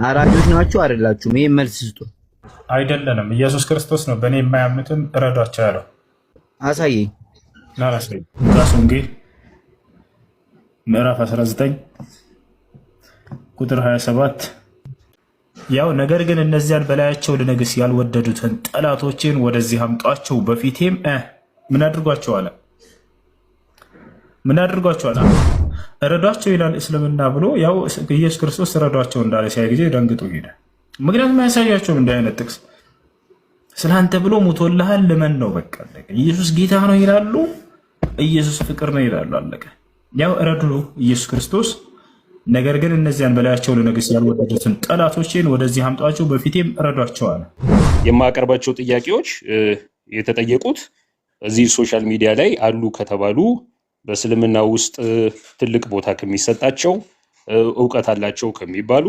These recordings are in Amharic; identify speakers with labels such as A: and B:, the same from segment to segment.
A: አራጆች ናችሁ አይደላችሁም? ይሄን መልስ ስጡ።
B: አይደለንም። ኢየሱስ ክርስቶስ ነው በእኔ የማያምኑትን እረዷቸው ያለው።
A: አሳየኝ።
B: ሉቃስ ወንጌል ምዕራፍ 19 ቁጥር 27 ያው ነገር ግን እነዚያን በላያቸው ልነግስ ያልወደዱትን ጠላቶችን ወደዚህ አምጧቸው፣ በፊቴም ምን አድርጓቸው አለ? ምን አድርጓቸው አለ? እረዷቸው ይላል እስልምና ብሎ ያው ኢየሱስ ክርስቶስ እረዷቸው እንዳለ ሲያይ ጊዜ ደንግጦ ሄደ። ምክንያቱም አያሳያቸውም እንዲህ አይነት ጥቅስ። ስለአንተ ብሎ ሙቶልሃል ልመን ነው በቃ አለቀ። ኢየሱስ ጌታ ነው ይላሉ፣ ኢየሱስ ፍቅር ነው ይላሉ፣ አለቀ። ያው እረዱ ኢየሱስ ክርስቶስ ነገር ግን እነዚያን በላያቸው ልነግስ ያልወደዱትን ጠላቶችን ወደዚህ አምጧቸው፣ በፊቴም እረዷቸው አለ።
C: የማቀርባቸው ጥያቄዎች የተጠየቁት እዚህ ሶሻል ሚዲያ ላይ አሉ ከተባሉ በእስልምና ውስጥ ትልቅ ቦታ ከሚሰጣቸው እውቀት አላቸው ከሚባሉ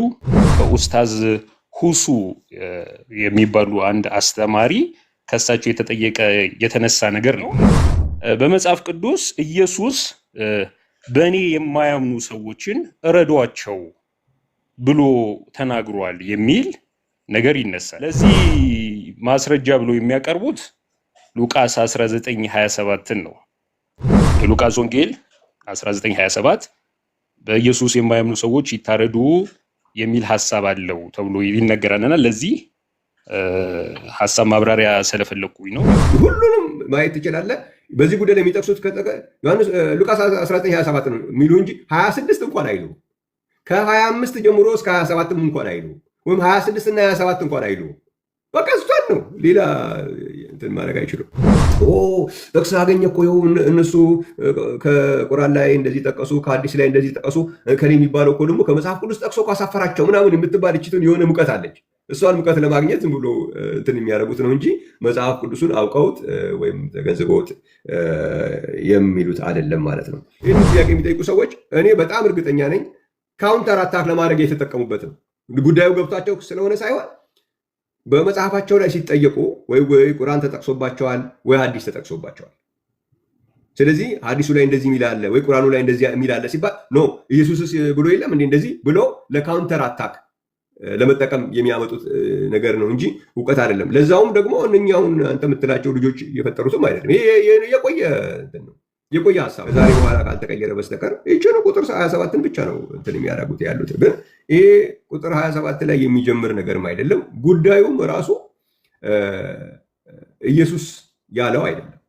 C: ኡስታዝ ሁሱ የሚባሉ አንድ አስተማሪ ከሳቸው የተነሳ ነገር ነው። በመጽሐፍ ቅዱስ ኢየሱስ በእኔ የማያምኑ ሰዎችን እረዷቸው ብሎ ተናግሯል የሚል ነገር ይነሳል። ለዚህ ማስረጃ ብሎ የሚያቀርቡት ሉቃስ 19:27 ነው። የሉቃስ ወንጌል 19:27 በኢየሱስ የማያምኑ ሰዎች ይታረዱ የሚል ሐሳብ አለው ተብሎ ይነገራልና ለዚህ ሐሳብ ማብራሪያ ስለፈለኩኝ ነው።
D: ሁሉንም ማየት ትችላለህ። በዚህ ጉዳይ ላይ የሚጠቅሱት ዮሐንስ ሉቃስ 19:27 ነው የሚሉ እንጂ 26 እንኳን አይሉ። ከ25 ጀምሮ እስከ 27 እንኳን አይሉ፣ ወይም 26 እና 27 እንኳን አይሉ። በቃ እሷን ነው፣ ሌላ እንትን ማድረግ አይችሉም። ጥቅስ አገኘ እኮ ይኸው እነሱ ከቁርአን ላይ እንደዚህ ጠቀሱ፣ ከሐዲስ ላይ እንደዚህ ጠቀሱ፣ ከኔ የሚባለው እኮ ደግሞ ከመጽሐፍ ቅዱስ ጠቅሶ ካሳፈራቸው ምናምን የምትባል እችትን የሆነ ሙቀት አለች። እሷን ሙቀት ለማግኘት ዝም ብሎ እንትን የሚያደርጉት ነው እንጂ መጽሐፍ ቅዱሱን አውቀውት ወይም ተገንዝበውት የሚሉት አይደለም ማለት ነው። ይህን ጥያቄ የሚጠይቁ ሰዎች እኔ በጣም እርግጠኛ ነኝ ካውንተር አታክ ለማድረግ የተጠቀሙበት ነው። ጉዳዩ ገብቷቸው ስለሆነ ሳይሆን በመጽሐፋቸው ላይ ሲጠየቁ ወይ ቁርአን ተጠቅሶባቸዋል ወይ ሐዲስ ተጠቅሶባቸዋል። ስለዚህ ሐዲሱ ላይ እንደዚህ የሚላለ ወይ ቁርአኑ ላይ እንደዚህ የሚላለ ሲባል ኖ ኢየሱስስ ብሎ የለም እንዴ እንደዚህ ብሎ ለካውንተር አታክ ለመጠቀም የሚያመጡት ነገር ነው እንጂ እውቀት አይደለም። ለዛውም ደግሞ እነኛውን አንተ የምትላቸው ልጆች የፈጠሩትም አይደለም። ይሄ የቆየ ሀሳብ ዛሬ በኋላ ካልተቀየረ በስተቀር ይህችን ቁጥር 27ን ብቻ ነው እንትን የሚያደርጉት ያሉት። ግን ይሄ ቁጥር 27 ላይ የሚጀምር ነገርም አይደለም። ጉዳዩም ራሱ ኢየሱስ ያለው አይደለም።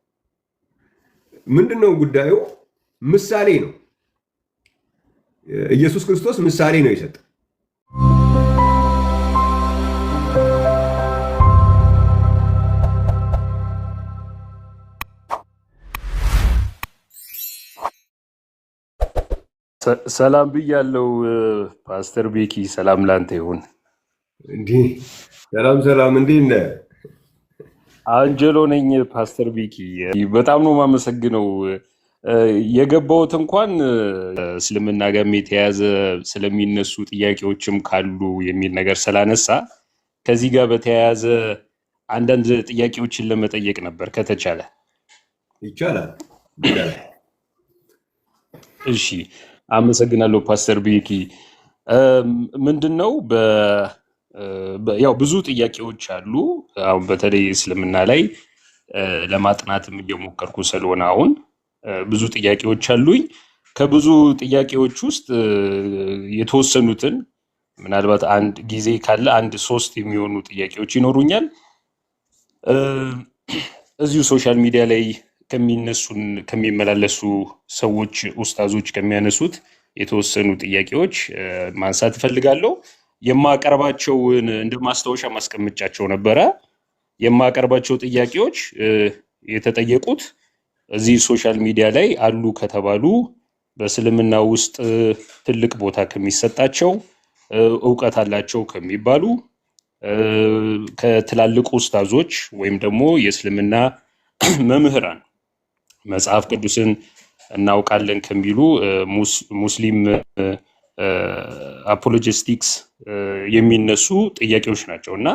D: ምንድነው ጉዳዩ? ምሳሌ ነው። ኢየሱስ ክርስቶስ ምሳሌ ነው የሰጠው።
C: ሰላም ብያለው ፓስተር ቤኪ፣ ሰላም ላንተ ይሁን።
D: እንዲህ ሰላም እንዴት ነህ?
C: አንጀሎ ነኝ ፓስተር ቤኪ። በጣም ነው የማመሰግነው። የገባሁት እንኳን እስልምና ጋር የተያያዘ ስለሚነሱ ጥያቄዎችም ካሉ የሚል ነገር ስላነሳ ከዚህ ጋር በተያያዘ አንዳንድ ጥያቄዎችን ለመጠየቅ ነበር ከተቻለ።
D: ይቻላል።
C: እሺ፣ አመሰግናለሁ ፓስተር ቤኪ። ምንድነው ያው ብዙ ጥያቄዎች አሉ። አሁን በተለይ እስልምና ላይ ለማጥናትም እየሞከርኩ ስለሆነ አሁን ብዙ ጥያቄዎች አሉኝ። ከብዙ ጥያቄዎች ውስጥ የተወሰኑትን ምናልባት አንድ ጊዜ ካለ 1-3 የሚሆኑ ጥያቄዎች ይኖሩኛል። እዚሁ ሶሻል ሚዲያ ላይ ከሚመላለሱ ሰዎች ኡስታዞች ከሚያነሱት የተወሰኑ ጥያቄዎች ማንሳት እፈልጋለሁ። የማቀርባቸውን እንደ ማስታወሻ ማስቀመጫቸው ነበረ። የማቀርባቸው ጥያቄዎች የተጠየቁት እዚህ ሶሻል ሚዲያ ላይ አሉ ከተባሉ በእስልምና ውስጥ ትልቅ ቦታ ከሚሰጣቸው እውቀት አላቸው ከሚባሉ ከትላልቅ ኡስታዞች ወይም ደግሞ የእስልምና መምህራን መጽሐፍ ቅዱስን እናውቃለን ከሚሉ ሙስሊም አፖሎጂስቲክስ የሚነሱ ጥያቄዎች ናቸው እና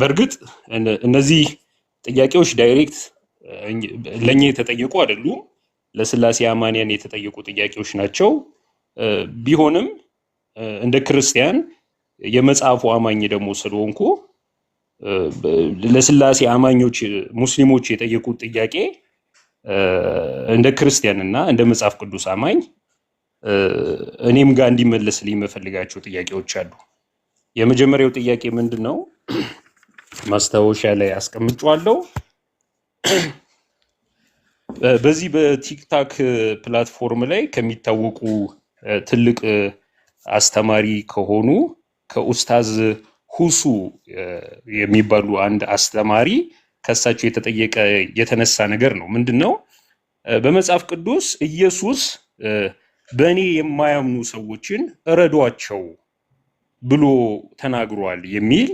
C: በእርግጥ እነዚህ ጥያቄዎች ዳይሬክት ለኛ የተጠየቁ አይደሉም። ለስላሴ አማንያን የተጠየቁ ጥያቄዎች ናቸው። ቢሆንም እንደ ክርስቲያን የመጽሐፉ አማኝ ደግሞ ስለሆንኩ ለስላሴ አማኞች ሙስሊሞች የጠየቁት ጥያቄ እንደ ክርስቲያንና እንደ መጽሐፍ ቅዱስ አማኝ እኔም ጋር እንዲመለስልኝ የምፈልጋቸው ጥያቄዎች አሉ። የመጀመሪያው ጥያቄ ምንድን ነው? ማስታወሻ ላይ አስቀምጫለሁ። በዚህ በቲክታክ ፕላትፎርም ላይ ከሚታወቁ ትልቅ አስተማሪ ከሆኑ ከኡስታዝ ሁሱ የሚባሉ አንድ አስተማሪ ከሳቸው የተጠየቀ የተነሳ ነገር ነው። ምንድነው? በመጽሐፍ ቅዱስ ኢየሱስ በእኔ የማያምኑ ሰዎችን እረዷቸው ብሎ ተናግሯል የሚል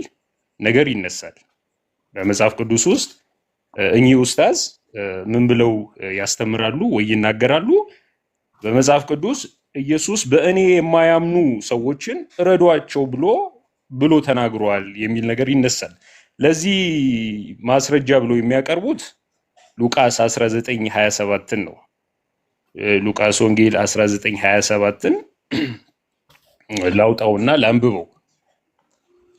C: ነገር ይነሳል። በመጽሐፍ ቅዱስ ውስጥ እኚህ ኡስታዝ ምን ብለው ያስተምራሉ ወይ ይናገራሉ? በመጽሐፍ ቅዱስ ኢየሱስ በእኔ የማያምኑ ሰዎችን እረዷቸው ብሎ ተናግሯል የሚል ነገር ይነሳል። ለዚህ ማስረጃ ብሎ የሚያቀርቡት ሉቃስ 19:27 ነው። ሉቃስ ወንጌል 19:27 ላውጣውና ላንብበው።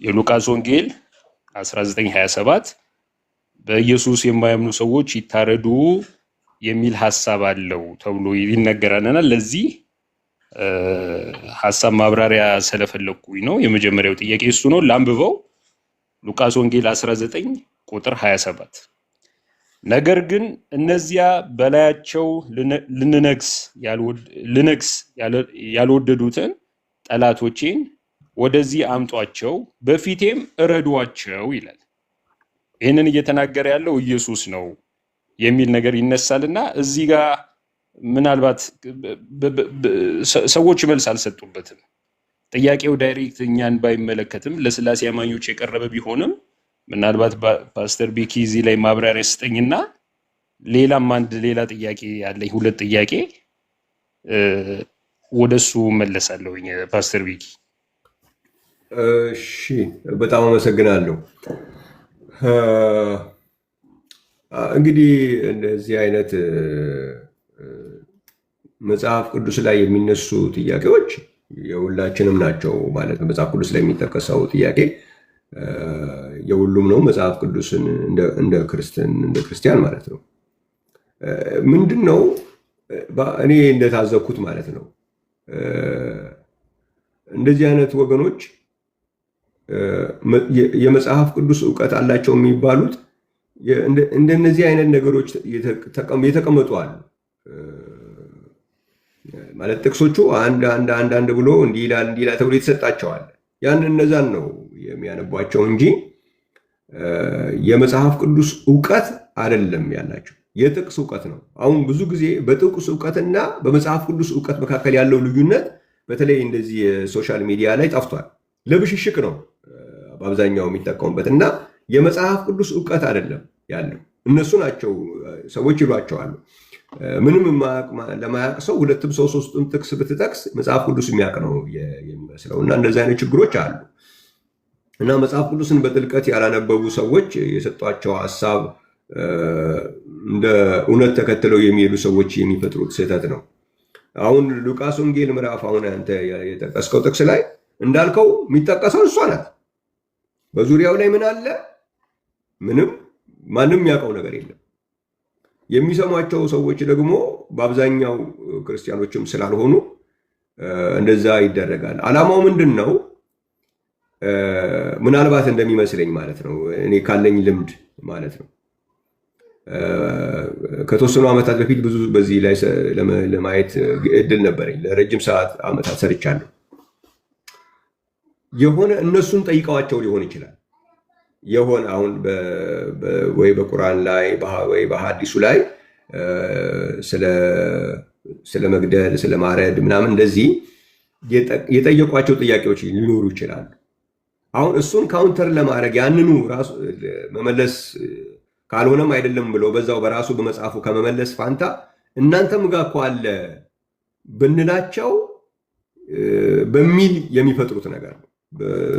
C: የሉቃስ ወንጌል 19:27 በኢየሱስ የማያምኑ ሰዎች ይታረዱ የሚል ሐሳብ አለው ተብሎ ይነገራልና ለዚህ ሐሳብ ማብራሪያ ስለፈለኩኝ ነው። የመጀመሪያው ጥያቄ እሱ ነው። ላንብበው። ሉቃስ ወንጌል 19:27 ነገር ግን እነዚያ በላያቸው ልነግስ ያልወደዱትን ጠላቶቼን ወደዚህ አምጧቸው፣ በፊቴም እረዷቸው ይላል። ይህንን እየተናገረ ያለው ኢየሱስ ነው የሚል ነገር ይነሳልና እዚህ ጋር ምናልባት ሰዎች መልስ አልሰጡበትም። ጥያቄው ዳይሬክት እኛን ባይመለከትም ለስላሴ አማኞች የቀረበ ቢሆንም ምናልባት ፓስተር ቤኪ እዚህ ላይ ማብራሪያ ስጠኝና ሌላም ሌላ ጥያቄ ያለኝ ሁለት ጥያቄ ወደሱ መለሳለሁኝ። ፓስተር ቤኪ።
D: እሺ፣ በጣም አመሰግናለሁ። እንግዲህ እንደዚህ አይነት መጽሐፍ ቅዱስ ላይ የሚነሱ ጥያቄዎች የሁላችንም ናቸው ማለት ነው። መጽሐፍ ቅዱስ ላይ የሚጠቀሰው ጥያቄ የሁሉም ነው። መጽሐፍ ቅዱስን እንደ ክርስቲያን ማለት ነው። ምንድን ነው እኔ እንደታዘብኩት ማለት ነው እንደዚህ አይነት ወገኖች የመጽሐፍ ቅዱስ እውቀት አላቸው የሚባሉት እንደነዚህ አይነት ነገሮች የተቀመጡ አሉ ማለት ጥቅሶቹ አንድ ብሎ እንዲህ ይላል ተብሎ የተሰጣቸዋል። እነዛን ነው የሚያነቧቸው እንጂ የመጽሐፍ ቅዱስ እውቀት አይደለም ያላቸው፣ የጥቅስ እውቀት ነው። አሁን ብዙ ጊዜ በጥቅስ እውቀትና በመጽሐፍ ቅዱስ እውቀት መካከል ያለው ልዩነት በተለይ እንደዚህ የሶሻል ሚዲያ ላይ ጠፍቷል። ለብሽሽቅ ነው በአብዛኛው የሚጠቀሙበት እና የመጽሐፍ ቅዱስ እውቀት አይደለም ያለው። እነሱ ናቸው ሰዎች ይሏቸዋል። ምንም ለማያውቅ ሰው ሁለትም ሰው ሶስትም ጥቅስ ብትጠቅስ መጽሐፍ ቅዱስ የሚያውቅ ነው የሚመስለው እና እንደዚህ አይነት ችግሮች አሉ እና መጽሐፍ ቅዱስን በጥልቀት ያላነበቡ ሰዎች የሰጧቸው ሀሳብ እንደ እውነት ተከትለው የሚሄዱ ሰዎች የሚፈጥሩት ስህተት ነው። አሁን ሉቃስ ወንጌል ምዕራፍ አሁን አንተ የጠቀስከው ጥቅስ ላይ እንዳልከው የሚጠቀሰው እሷ ናት። በዙሪያው ላይ ምን አለ? ምንም፣ ማንም የሚያውቀው ነገር የለም። የሚሰሟቸው ሰዎች ደግሞ በአብዛኛው ክርስቲያኖችም ስላልሆኑ እንደዛ ይደረጋል። ዓላማው ምንድን ነው? ምናልባት እንደሚመስለኝ ማለት ነው እኔ ካለኝ ልምድ ማለት ነው ከተወሰኑ ዓመታት በፊት ብዙ በዚህ ላይ ለማየት እድል ነበረኝ። ለረጅም ሰዓት ዓመታት ሰርቻለሁ። የሆነ እነሱን ጠይቀዋቸው ሊሆን ይችላል። የሆነ አሁን ወይ በቁርአን ላይ ወይ በሐዲሱ ላይ ስለ መግደል ስለ ማረድ ምናምን እንደዚህ የጠየቋቸው ጥያቄዎች ሊኖሩ ይችላሉ። አሁን እሱን ካውንተር ለማድረግ ያንኑ ራሱ መመለስ ካልሆነም አይደለም ብሎ በዛው በራሱ በመጽሐፉ ከመመለስ ፋንታ እናንተም ጋር እኮ አለ ብንላቸው በሚል የሚፈጥሩት ነገር ነው።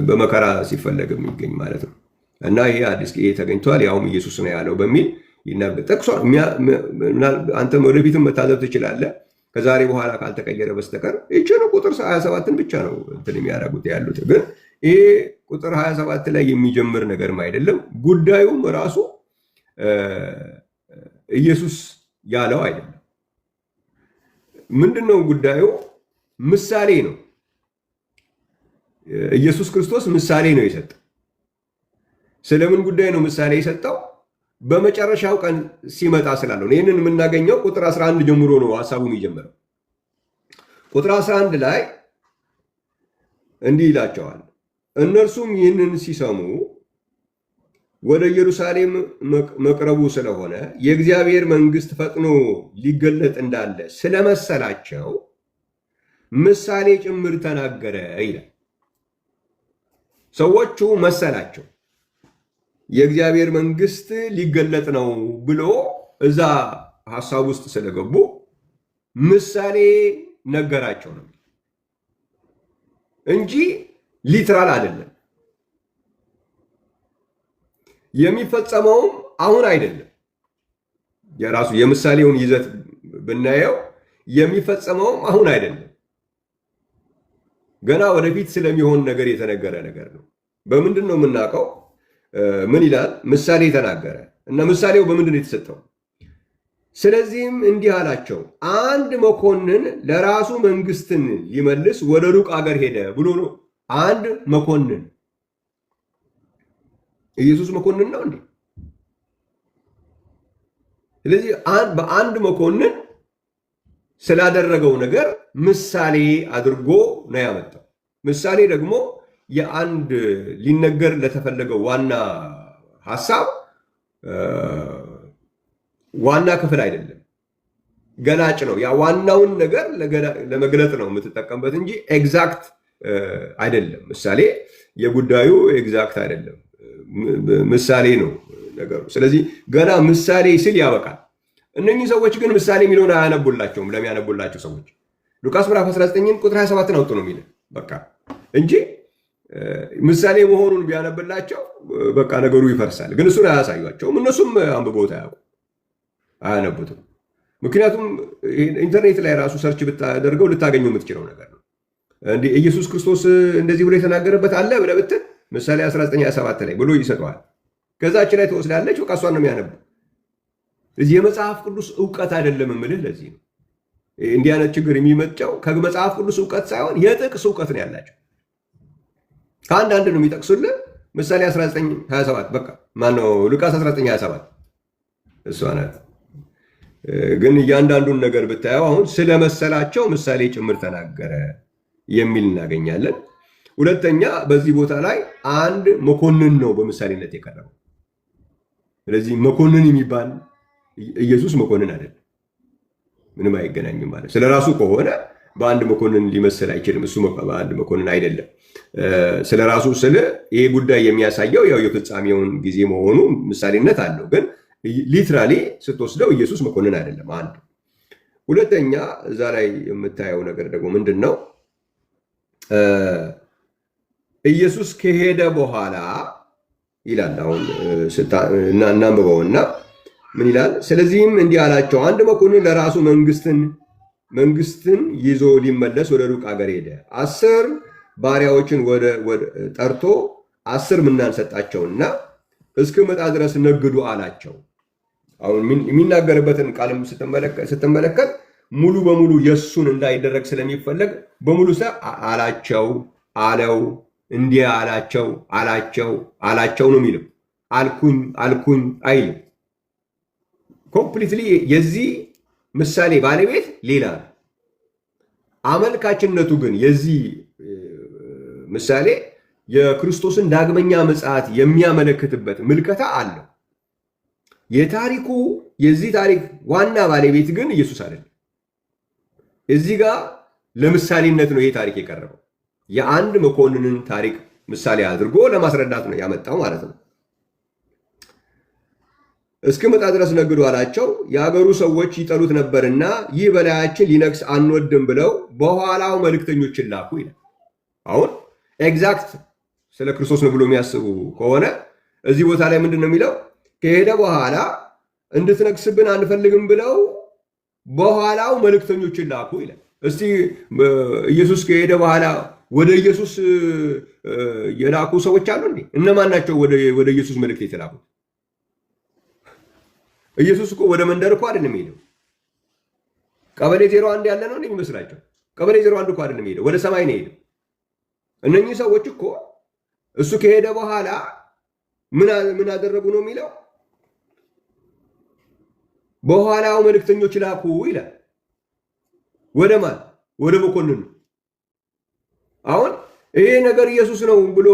D: በመከራ ሲፈለግ የሚገኝ ማለት ነው። እና ይሄ አዲስ ተገኝቷል ያውም ኢየሱስ ነው ያለው በሚል ጠቅሷል። አንተም ወደፊትም መታዘብ ትችላለህ። ከዛሬ በኋላ ካልተቀየረ በስተቀር ይህችን ቁጥር 27ን ብቻ ነው እንትን የሚያደርጉት ያሉት። ግን ይሄ ቁጥር 27 ላይ የሚጀምር ነገርም አይደለም። ጉዳዩም ራሱ ኢየሱስ ያለው አይደለም። ምንድነው ጉዳዩ? ምሳሌ ነው። ኢየሱስ ክርስቶስ ምሳሌ ነው የሰጠው። ስለምን ጉዳይ ነው ምሳሌ የሰጠው? በመጨረሻው ቀን ሲመጣ ስላለው። ይህንን የምናገኘው ቁጥር 11 ጀምሮ ነው ሀሳቡ የሚጀምረው። ቁጥር 11 ላይ እንዲህ ይላቸዋል። እነርሱም ይህንን ሲሰሙ ወደ ኢየሩሳሌም መቅረቡ ስለሆነ የእግዚአብሔር መንግሥት ፈጥኖ ሊገለጥ እንዳለ ስለመሰላቸው ምሳሌ ጭምር ተናገረ ይላል። ሰዎቹ መሰላቸው የእግዚአብሔር መንግሥት ሊገለጥ ነው ብሎ እዛ ሐሳብ ውስጥ ስለገቡ ምሳሌ ነገራቸው ነው እንጂ ሊትራል አይደለም። የሚፈጸመውም አሁን አይደለም። የራሱ የምሳሌውን ይዘት ብናየው የሚፈጸመውም አሁን አይደለም። ገና ወደፊት ስለሚሆን ነገር የተነገረ ነገር ነው። በምንድን ነው የምናውቀው? ምን ይላል? ምሳሌ ተናገረ እና ምሳሌው በምንድን ነው የተሰጠው? ስለዚህም እንዲህ አላቸው፣ አንድ መኮንን ለራሱ መንግስትን ሊመልስ ወደ ሩቅ አገር ሄደ ብሎ ነው። አንድ መኮንን፣ ኢየሱስ መኮንን ነው እንዴ? ስለዚህ በአንድ መኮንን ስላደረገው ነገር ምሳሌ አድርጎ ነው ያመጣው። ምሳሌ ደግሞ የአንድ ሊነገር ለተፈለገው ዋና ሐሳብ ዋና ክፍል አይደለም፣ ገላጭ ነው። ያ ዋናውን ነገር ለመግለጥ ነው የምትጠቀምበት እንጂ ኤግዛክት አይደለም። ምሳሌ የጉዳዩ ኤግዛክት አይደለም፣ ምሳሌ ነው ነገሩ። ስለዚህ ገና ምሳሌ ስል ያበቃል። እነኚህ ሰዎች ግን ምሳሌ የሚለውን አያነቡላቸውም። ለሚያነቡላቸው ሰዎች ሉቃስ ምዕራፍ 19 ቁጥር 27 አውጡ ነው የሚል በቃ እንጂ ምሳሌ መሆኑን ቢያነብላቸው በቃ ነገሩ ይፈርሳል። ግን እሱን አያሳዩቸውም። እነሱም አንብቦት አያነቡትም። ምክንያቱም ኢንተርኔት ላይ ራሱ ሰርች ብታደርገው ልታገኘው የምትችለው ነገር ነው። እንዲህ ኢየሱስ ክርስቶስ እንደዚህ ብሎ የተናገረበት አለ ብለህ ብትል ምሳሌ 19:27 ላይ ብሎ ይሰጠዋል። ከዛች ላይ ትወስዳለች። በቃ እሷን ነው የሚያነቡ። እዚህ የመጽሐፍ ቅዱስ እውቀት አይደለም የምልህ ለዚህ ነው። እንዲህ አይነት ችግር የሚመጣው ከመጽሐፍ ቅዱስ እውቀት ሳይሆን የጥቅስ እውቀት ነው ያላቸው። ከአንዳንድ ነው የሚጠቅሱልህ። ምሳሌ 19:27 በቃ ማነው ሉቃስ 19:27 እሷ ናት። ግን እያንዳንዱን ነገር ብታየው አሁን ስለመሰላቸው ምሳሌ ጭምር ተናገረ የሚል እናገኛለን። ሁለተኛ በዚህ ቦታ ላይ አንድ መኮንን ነው በምሳሌነት የቀረበው። ስለዚህ መኮንን የሚባል ኢየሱስ መኮንን አይደለም፣ ምንም አይገናኝም ማለት። ስለራሱ ከሆነ በአንድ መኮንን ሊመስል አይችልም። እሱ በአንድ መኮንን አይደለም። ስለራሱ ስለ ይሄ ጉዳይ የሚያሳየው ያው የፍጻሜውን ጊዜ መሆኑ ምሳሌነት አለው። ግን ሊትራሊ ስትወስደው ኢየሱስ መኮንን አይደለም። አንድ ሁለተኛ እዛ ላይ የምታየው ነገር ደግሞ ምንድን ነው? ኢየሱስ ከሄደ በኋላ ይላል። አሁን እናንብበውና ምን ይላል? ስለዚህም እንዲህ አላቸው፣ አንድ መኮንን ለራሱ መንግስትን ይዞ ሊመለስ ወደ ሩቅ አገር ሄደ። 10 ባሪያዎችን ጠርቶ 10 ምናን ሰጣቸውና እስክመጣ ድረስ ነግዱ አላቸው። አሁን የሚናገርበትን ቃልም ስትመለከት ሙሉ በሙሉ የእሱን እንዳይደረግ ስለሚፈለግ በሙሉ አላቸው፣ አለው፣ እንዲህ አላቸው ነው የሚለው። አልኩኝ አይልም። ኮምፕሊትሊ የዚህ ምሳሌ ባለቤት ሌላ ነው። አመልካችነቱ ግን የዚህ ምሳሌ የክርስቶስን ዳግመኛ ምጽአት የሚያመለክትበት ምልከታ አለው። የዚህ ታሪክ ዋና ባለቤት ግን ኢየሱስ አይደለም። እዚህ ጋር ለምሳሌነት ነው ይሄ ታሪክ የቀረበው። የአንድ መኮንንን ታሪክ ምሳሌ አድርጎ ለማስረዳት ነው ያመጣው ማለት ነው። እስክመጣ ድረስ ነግዱ አላቸው። የአገሩ ሰዎች ይጠሉት ነበርና ይህ በላያችን ሊነግስ አንወድም ብለው በኋላው መልእክተኞችን ላኩ ይላል። አሁን ኤግዛክት ስለ ክርስቶስ ነው ብሎ የሚያስቡ ከሆነ እዚህ ቦታ ላይ ምንድን ነው የሚለው? ከሄደ በኋላ እንድትነግስብን አንፈልግም ብለው በኋላው መልእክተኞችን ላኩ ይላል። እስቲ ኢየሱስ ከሄደ በኋላ ወደ ኢየሱስ የላኩ ሰዎች አሉ እንዴ? እነማን ናቸው ወደ ኢየሱስ መልእክት የተላኩት? ኢየሱስ እኮ ወደ መንደር እኮ አይደለም ሄደው። ቀበሌ 01 ያለ ነው የሚመስላቸው? ቀበሌ 01 እኮ አይደለም ሄደው፣ ወደ ሰማይ ነው ሄደው። እነኚህ ሰዎች እኮ እሱ ከሄደ በኋላ ምን አደረጉ ነው የሚለው? በኋላው መልእክተኞች ላኩ ይላል። ወደ ማን? ወደ መኮንኑ። አሁን ይሄ ነገር ኢየሱስ ነው ብሎ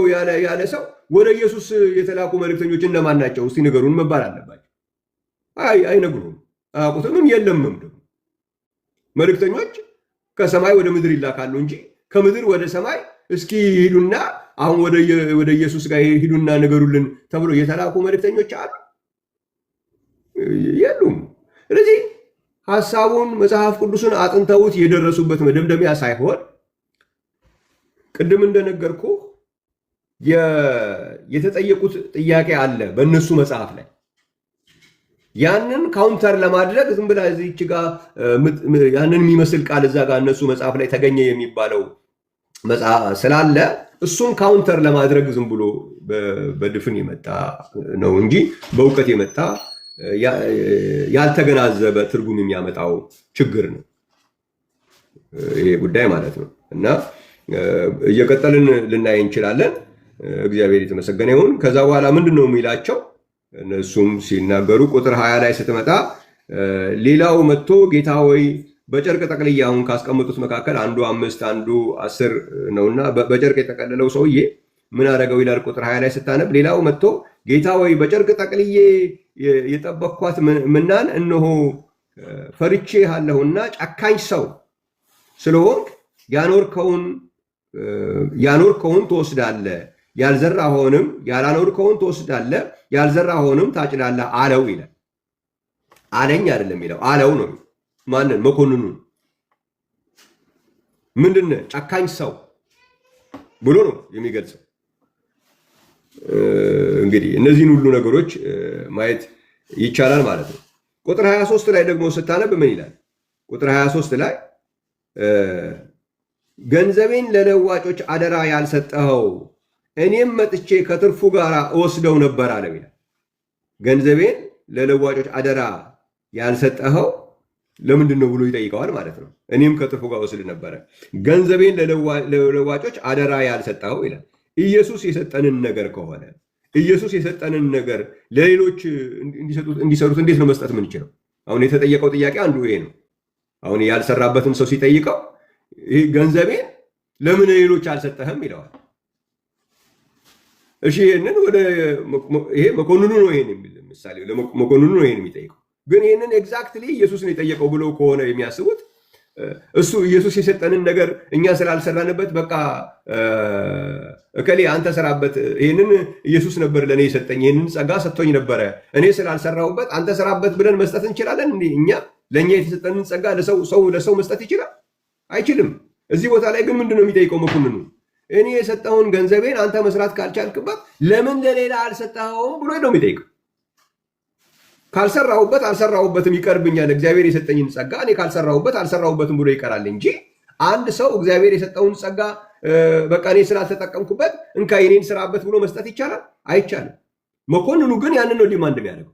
D: ያለ ሰው ወደ ኢየሱስ የተላኩ መልእክተኞች እነማን ናቸው እስቲ ንገሩን መባል አለባቸው። አይነግሩም፣ አያውቁትም፣ የለምም። ደግሞ መልእክተኞች ከሰማይ ወደ ምድር ይላካሉ እንጂ ከምድር ወደ ሰማይ እስኪ ሂዱና አሁን ወደ ኢየሱስ ጋር ሂዱና ንገሩልን ተብሎ የተላኩ መልእክተኞች አሉ? የሉም። ስለዚህ ሐሳቡን መጽሐፍ ቅዱስን አጥንተውት የደረሱበት መደምደሚያ ሳይሆን ቅድም እንደነገርኩ የተጠየቁት ጥያቄ አለ በእነሱ መጽሐፍ ላይ። ያንን ካውንተር ለማድረግ ዝም ብላ እዚች ጋር ያንን የሚመስል ቃል እዛ ጋር እነሱ መጽሐፍ ላይ ተገኘ የሚባለው መጽሐፍ ስላለ እሱን ካውንተር ለማድረግ ዝም ብሎ በድፍን የመጣ ነው እንጂ በእውቀት የመጣ ያልተገናዘበ ትርጉም የሚያመጣው ችግር ነው ይሄ ጉዳይ ማለት ነው። እና እየቀጠልን ልናይ እንችላለን። እግዚአብሔር የተመሰገነ ይሁን። ከዛ በኋላ ምንድን ነው የሚላቸው? እነሱም ሲናገሩ ቁጥር 20 ላይ ስትመጣ ሌላው መጥቶ ጌታ ሆይ በጨርቅ ጠቅልዬ አሁን ካስቀመጡት መካከል አንዱ 5 አንዱ 10 ነውና በጨርቅ የጠቀለለው ሰውዬ ምን አደረገው ይላል ቁጥር 20 ላይ ስታነብ። ሌላው መጥቶ ጌታ ሆይ በጨርቅ ጠቅልዬ የጠበቅኳት ምናን እነሆ ፈርቼ አለሁና ጨካኝ ሰው ስለሆንክ ያኖርከውን ትወስዳለህ፣ ያልዘራኸውንም ያላኖርከውን ትወስዳለህ፣ ያልዘራኸውንም ታጭዳለህ አለው ይላል። አለኝ አይደለም የሚለው አለው ነው። ማንን? መኮንኑን። ምንድን ነው ጨካኝ ሰው ብሎ ነው የሚገልጸው። እንግዲህ እነዚህን ሁሉ ነገሮች ማየት ይቻላል ማለት ነው። ቁጥር 23 ላይ ደግሞ ስታነብ ምን ይላል? ቁጥር 23 ላይ ገንዘቤን ለለዋጮች አደራ ያልሰጠኸው እኔም መጥቼ ከትርፉ ጋር እወስደው ነበር አለው ይላል። ገንዘቤን ለለዋጮች አደራ ያልሰጠኸው ለምንድን ነው ብሎ ይጠይቀዋል ማለት ነው። እኔም ከትርፉ ጋር ወስድ ነበረ። ገንዘቤን ለለዋጮች አደራ ያልሰጠኸው ይላል። ኢየሱስ የሰጠንን ነገር ከሆነ ኢየሱስ የሰጠንን ነገር ለሌሎች እንዲሰሩት እንዴት ነው መስጠት የምንችለው? አሁን የተጠየቀው ጥያቄ አንዱ ይሄ ነው። አሁን ያልሰራበትን ሰው ሲጠይቀው ይህ ገንዘቤን ለምን ሌሎች አልሰጠህም ይለዋል። እሺ ይሄንን ይሄ መኮንኑ ነው ይሄን የሚል ምሳሌ መኮንኑ ነው ይሄን የሚጠይቀው። ግን ይሄንን ኤግዛክትሊ ኢየሱስን የጠየቀው ብለው ከሆነ የሚያስቡት እሱ ኢየሱስ የሰጠንን ነገር እኛ ስላልሰራንበት በቃ እከሌ አንተ ሰራበት፣ ይሄንን ኢየሱስ ነበር ለኔ የሰጠኝ፣ ይሄንን ጸጋ ሰጥቶኝ ነበረ፣ እኔ ስላልሰራሁበት አንተ ሰራበት ብለን መስጠት እንችላለን? እኛ ለኛ የተሰጠንን ጸጋ ለሰው መስጠት ይችላል? አይችልም። እዚህ ቦታ ላይ ግን ምንድነው የሚጠይቀው መኮንኑ? እኔ የሰጠውን ገንዘቤን አንተ መስራት ካልቻልክበት ለምን ለሌላ አልሰጠኸውም ብሎ ነው የሚጠይቀው። ካልሰራሁበት አልሰራሁበትም ይቀርብኛል፣ እግዚአብሔር የሰጠኝን ጸጋ እኔ ካልሰራሁበት አልሰራሁበትም ብሎ ይቀራል እንጂ አንድ ሰው እግዚአብሔር የሰጠውን ጸጋ በቃ እኔ ስላልተጠቀምኩበት እንካ የኔን ስራበት ብሎ መስጠት ይቻላል? አይቻልም። መኮንኑ ግን ያንን ነው ዲማንድ የሚያደርገው።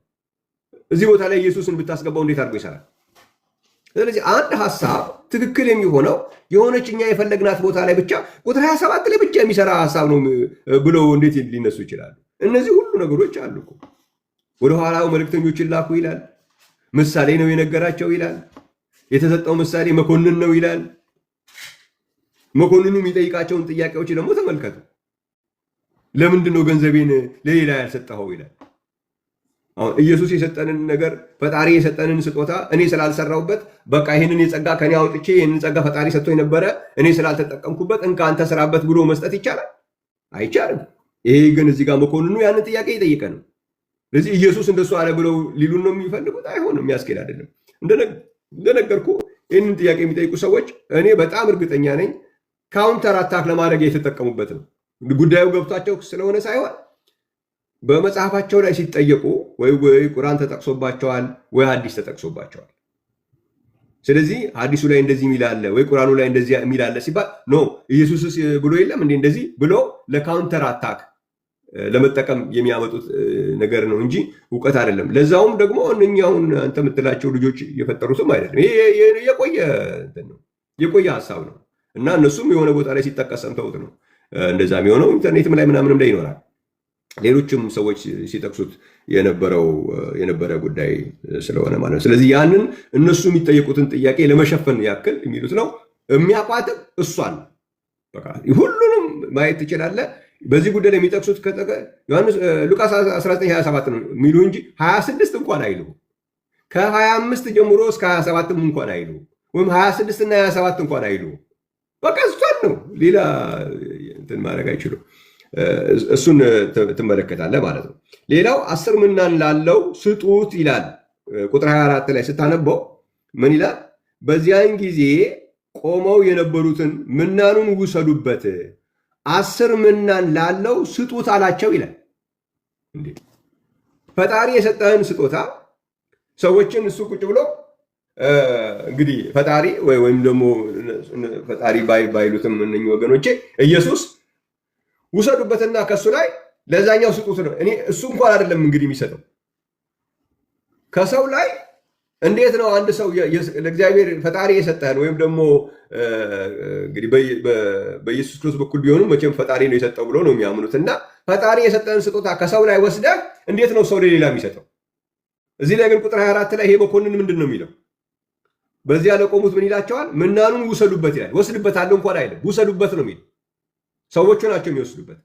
D: እዚህ ቦታ ላይ ኢየሱስን ብታስገባው እንዴት አድርጎ ይሰራል? ስለዚህ አንድ ሀሳብ ትክክል የሚሆነው የሆነች እኛ የፈለግናት ቦታ ላይ ብቻ ቁጥር 27 ላይ ብቻ የሚሰራ ሀሳብ ነው ብለው እንዴት ሊነሱ ይችላሉ? እነዚህ ሁሉ ነገሮች አሉ እኮ። ወደኋላው መልእክተኞችን ላኩ ይላል። ምሳሌ ነው የነገራቸው ይላል። የተሰጠው ምሳሌ መኮንን ነው ይላል። መኮንኑ የሚጠይቃቸውን ጥያቄዎች ደግሞ ተመልከቱ። ለምንድን ነው ገንዘቤን ለሌላ ያልሰጠኸው ይላል። አሁን ኢየሱስ የሰጠንን ነገር ፈጣሪ የሰጠንን ስጦታ እኔ ስላልሰራሁበት በቃ ይህንን የጸጋ ከኔ አውጥቼ ይህንን ጸጋ ፈጣሪ ሰጥቶኝ ነበረ እኔ ስላልተጠቀምኩበት እንካ አንተ ስራበት ብሎ መስጠት ይቻላል? አይቻልም። ይሄ ግን እዚህ ጋር መኮንኑ ያንን ጥያቄ እየጠየቀ ነው። ስለዚህ ኢየሱስ እንደሱ አለ ብለው ሊሉን ነው የሚፈልጉት? አይሆንም፣ የሚያስኬድ አይደለም። እንደነገርኩ ይህንን ጥያቄ የሚጠይቁ ሰዎች እኔ በጣም እርግጠኛ ነኝ ካውንተር አታክ ለማድረግ የተጠቀሙበት ነው። ጉዳዩ ገብቷቸው ስለሆነ ሳይሆን በመጽሐፋቸው ላይ ሲጠየቁ ወይ ቁርአን ተጠቅሶባቸዋል ወይ ሐዲስ ተጠቅሶባቸዋል። ስለዚህ ሐዲሱ ላይ እንደዚህ የሚል አለ ወይ ቁርአኑ ላይ እንደዚህ የሚል አለ ሲባል ኖ ኢየሱስስ ብሎ የለም እንዴ እንደዚህ ብሎ ለካውንተር አታክ ለመጠቀም የሚያመጡት ነገር ነው እንጂ እውቀት አይደለም። ለዛውም ደግሞ እነኛውን አንተ የምትላቸው ልጆች የፈጠሩትም አይደለም። ይሄ የቆየ ሀሳብ ነው እና እነሱም የሆነ ቦታ ላይ ሲጠቀስ ሰምተውት ነው እንደዛ የሚሆነው። ኢንተርኔትም ላይ ምናምንም ላይ ይኖራል። ሌሎችም ሰዎች ሲጠቅሱት የነበረ ጉዳይ ስለሆነ ማለት ነው። ስለዚህ ያንን እነሱ የሚጠየቁትን ጥያቄ ለመሸፈን ያክል የሚሉት ነው። የሚያቋትም እሷን በቃ ሁሉንም ማየት ትችላለህ። በዚህ ጉዳይ ላይ የሚጠቅሱት ሉቃስ 19:27 ነው የሚሉ እንጂ 26 እንኳን አይሉ። ከ25 ጀምሮ እስከ 27 እንኳን አይሉ፣ ወይም 26 እና 27 እንኳን አይሉ። በቃ እሷን ነው፣ ሌላ እንትን ማድረግ አይችሉም። እሱን ትመለከታለህ ማለት ነው። ሌላው 10 ምናን ላለው ስጡት ይላል። ቁጥር 24 ላይ ስታነበው ምን ይላል? በዚያን ጊዜ ቆመው የነበሩትን ምናኑን ውሰዱበት 10 ምናን ላለው ስጡት አላቸው ይላል። ፈጣሪ የሰጠህን ስጦታ ሰዎችን እሱ ቁጭ ብሎ እንግዲህ ፈጣሪ ወይም ደግሞ ፈጣሪ ባይሉትም እነኚህ ወገኖቼ ኢየሱስ ውሰዱበትና ከሱ ላይ ለዛኛው ስጡት ነው። እኔ እሱ እንኳን አይደለም እንግዲህ የሚሰጠው ከሰው ላይ እንዴት ነው አንድ ሰው ለእግዚአብሔር ፈጣሪ የሰጠህን ወይም ደግሞ እንግዲህ በኢየሱስ ክርስቶስ በኩል ቢሆኑ መቼም ፈጣሪ ነው የሰጠው ብሎ ነው የሚያምኑት። እና ፈጣሪ የሰጠህን ስጦታ ከሰው ላይ ወስደህ እንዴት ነው ሰው ለሌላ የሚሰጠው? እዚህ ላይ ግን ቁጥር 24 ላይ ይሄ መኮንን ምንድን ነው የሚለው? በዚያ ለቆሙት ምን ይላቸዋል? ምናኑን ውሰዱበት ይላል። ወስድበታለሁ እንኳን አይልም፣ ውሰዱበት ነው የሚለው። ሰዎቹ ናቸው የሚወስዱበት፣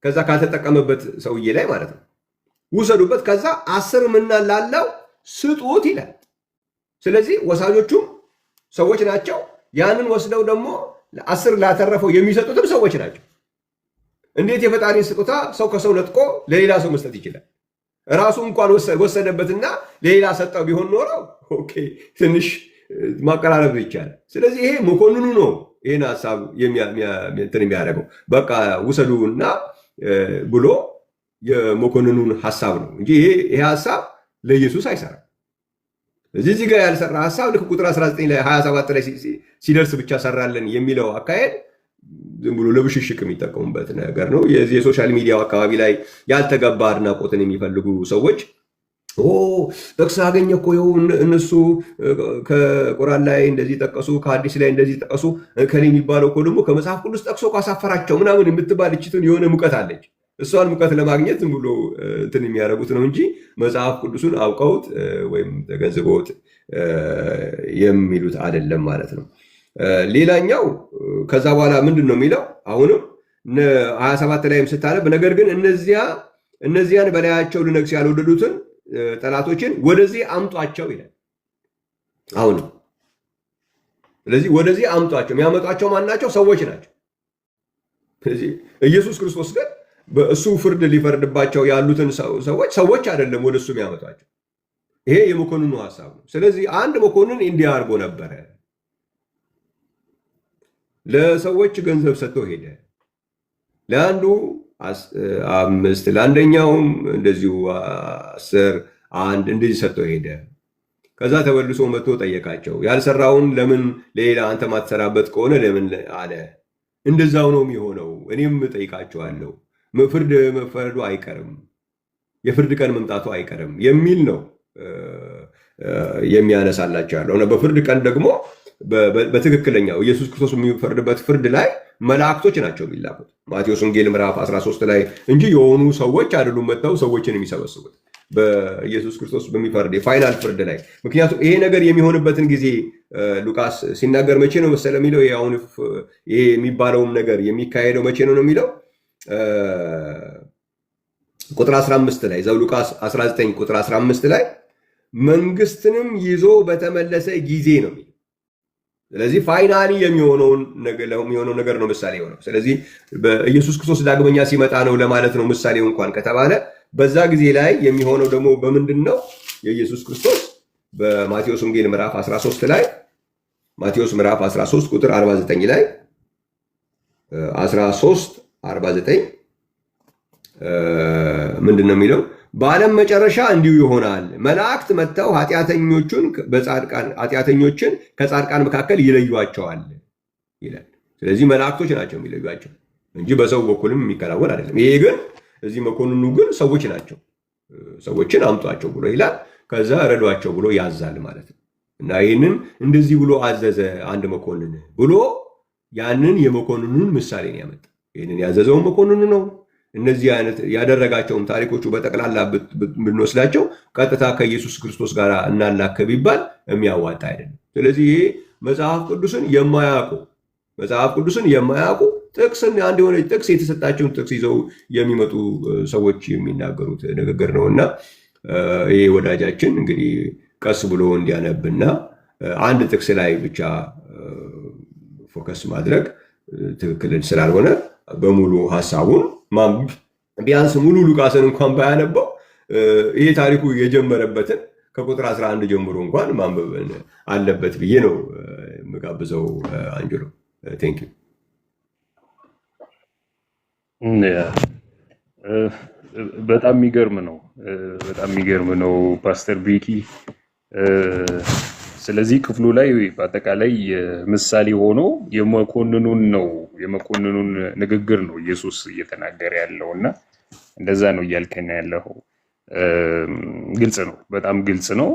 D: ከዛ ካልተጠቀመበት ሰውዬ ላይ ማለት ነው። ውሰዱበት፣ ከዛ 10 ምናን ላለው ስጡት ይላል። ስለዚህ ወሳጆቹም ሰዎች ናቸው። ያንን ወስደው ደግሞ 10 ላተረፈው የሚሰጡትም ሰዎች ናቸው። እንዴት የፈጣሪን ስጦታ ሰው ከሰው ነጥቆ ለሌላ ሰው መስጠት ይችላል? ራሱ እንኳን ወሰደበትና ለሌላ ሰጠው ቢሆን ኖረው ኦኬ ትንሽ ማቀራረብ ይቻላል። ስለዚህ ይሄ መኮንኑ ነው ይህን ሀሳብ የሚያደርገው። በቃ ውሰዱና ብሎ የመኮንኑን ሀሳብ ነው እንጂ ይሄ ሀሳብ ለኢየሱስ አይሰራም። እዚህ ጋር ያልሰራ ሀሳብ ልክ ቁጥር 19 ላይ 27 ላይ ሲደርስ ብቻ ሰራለን የሚለው አካሄድ ዝም ብሎ ለብሽሽቅ የሚጠቀሙበት ነገር ነው። የሶሻል ሚዲያው አካባቢ ላይ ያልተገባ አድናቆትን የሚፈልጉ ሰዎች ጥቅስ አገኘ እኮ ይኸው እነሱ ከቁርአን ላይ እንደዚህ ጠቀሱ፣ ከሐዲስ ላይ እንደዚህ ጠቀሱ፣ ከኔ የሚባለው እኮ ደግሞ ከመጽሐፍ ቅዱስ ጠቅሶ ካሳፈራቸው ምናምን የምትባል እችትን የሆነ ሙቀት አለች። እሷን ሙቀት ለማግኘት ዝም ብሎ እንትን የሚያደርጉት ነው እንጂ መጽሐፍ ቅዱሱን አውቀውት ወይም ተገንዝበውት የሚሉት አይደለም ማለት ነው። ሌላኛው ከዛ በኋላ ምንድን ነው የሚለው? አሁንም 27 ላይም ስታነብ ነገር ግን እነዚያን በላያቸው ልነግስ ያልወደዱትን ጠላቶችን ወደዚህ አምጧቸው ይላል። አሁንም ስለዚህ ወደዚህ አምጧቸው። የሚያመጧቸው ማናቸው? ሰዎች ናቸው። ስለዚህ ኢየሱስ ክርስቶስ ግን በእሱ ፍርድ ሊፈርድባቸው ያሉትን ሰዎች አይደለም ወደ እሱ የሚያመጧቸው። ይሄ የመኮንኑ ሀሳብ ነው። ስለዚህ አንድ መኮንን እንዲህ አድርጎ ነበረ። ለሰዎች ገንዘብ ሰጥቶ ሄደ። ለአንዱ 5 ለአንደኛውም እንደዚሁ 10 1 እንደዚህ ሰጥቶ ሄደ። ከዛ ተመልሶ መጥቶ ጠየቃቸው። ያልሰራውን ለምን ለሌላ አንተ ማትሰራበት ከሆነ ለምን አለ። እንደዛው ነው የሚሆነው። እኔም ጠይቃቸዋለሁ፣ ፍርድ መፈረዱ አይቀርም፣ የፍርድ ቀን መምጣቱ አይቀርም የሚል ነው የሚያነሳላቸው ያለው። በፍርድ ቀን ደግሞ በትክክለኛው ኢየሱስ ክርስቶስ የሚፈርድበት ፍርድ ላይ መላእክቶች ናቸው የሚላኩት። ማቴዎስ ወንጌል ምዕራፍ 13 ላይ እንጂ የሆኑ ሰዎች አይደሉም መጥተው ሰዎችን የሚሰበስቡት በኢየሱስ ክርስቶስ በሚፈርድ የፋይናል ፍርድ ላይ። ምክንያቱም ይሄ ነገር የሚሆንበትን ጊዜ ሉቃስ ሲናገር መቼ ነው መሰለ የሚለው? አሁን ይሄ የሚባለውም ነገር የሚካሄደው መቼ ነው የሚለው? ቁጥር 15 ላይ ዘሉቃስ 19 ቁጥር 15 ላይ መንግስትንም ይዞ በተመለሰ ጊዜ ነው የሚለው። ስለዚህ ፋይናሊ የሚሆነው ነገር ነው ምሳሌ ሆነው። ስለዚህ በኢየሱስ ክርስቶስ ዳግመኛ ሲመጣ ነው ለማለት ነው ምሳሌው እንኳን ከተባለ በዛ ጊዜ ላይ የሚሆነው ደግሞ በምንድን ነው? የኢየሱስ ክርስቶስ በማቴዎስ ወንጌል ምዕራፍ 13 ላይ ማቴዎስ ምዕራፍ 13 ቁጥር 49 ላይ 13 49 ምንድን ነው የሚለው? በዓለም መጨረሻ እንዲሁ ይሆናል። መላእክት መጥተው ኃጢአተኞችን ከጻድቃን መካከል ይለዩዋቸዋል ይላል። ስለዚህ መላእክቶች ናቸው የሚለዩዋቸው እንጂ በሰው በኩልም የሚከናወን አይደለም። ይሄ ግን እዚህ መኮንኑ ግን ሰዎች ናቸው። ሰዎችን አምጧቸው ብሎ ይላል። ከዛ ረዷቸው ብሎ ያዛል ማለት ነው። እና ይህንን እንደዚህ ብሎ አዘዘ አንድ መኮንን ብሎ ያንን የመኮንኑን ምሳሌ ነው ያመጣ። ይህንን ያዘዘውን መኮንኑ ነው። እነዚህ አይነት ያደረጋቸውም ታሪኮቹ በጠቅላላ ብንወስዳቸው ቀጥታ ከኢየሱስ ክርስቶስ ጋር እናላከ ቢባል የሚያዋጣ አይደለም። ስለዚህ ይሄ መጽሐፍ ቅዱስን የማያውቁ ጥቅስን አንድ የሆነ ጥቅስ የተሰጣቸውን ጥቅስ ይዘው የሚመጡ ሰዎች የሚናገሩት ንግግር ነው እና ይሄ ወዳጃችን እንግዲህ ቀስ ብሎ እንዲያነብና አንድ ጥቅስ ላይ ብቻ ፎከስ ማድረግ ትክክል ስላልሆነ በሙሉ ሐሳቡን ቢያንስ ሙሉ ሉቃስን እንኳን ባያነበው ይሄ ታሪኩ የጀመረበትን ከቁጥር 11 ጀምሮ እንኳን ማንበብ አለበት ብዬ ነው የምጋብዘው። አንጀሎ ቴንክ ዩ።
C: በጣም የሚገርም ነው ፓስተር ቤኪ። ስለዚህ ክፍሉ ላይ በአጠቃላይ ምሳሌ ሆኖ የመኮንኑን ንግግር ነው ኢየሱስ እየተናገረ ያለው እና እንደዛ ነው እያልከን ያለው። ግልጽ ነው፣ በጣም ግልጽ ነው።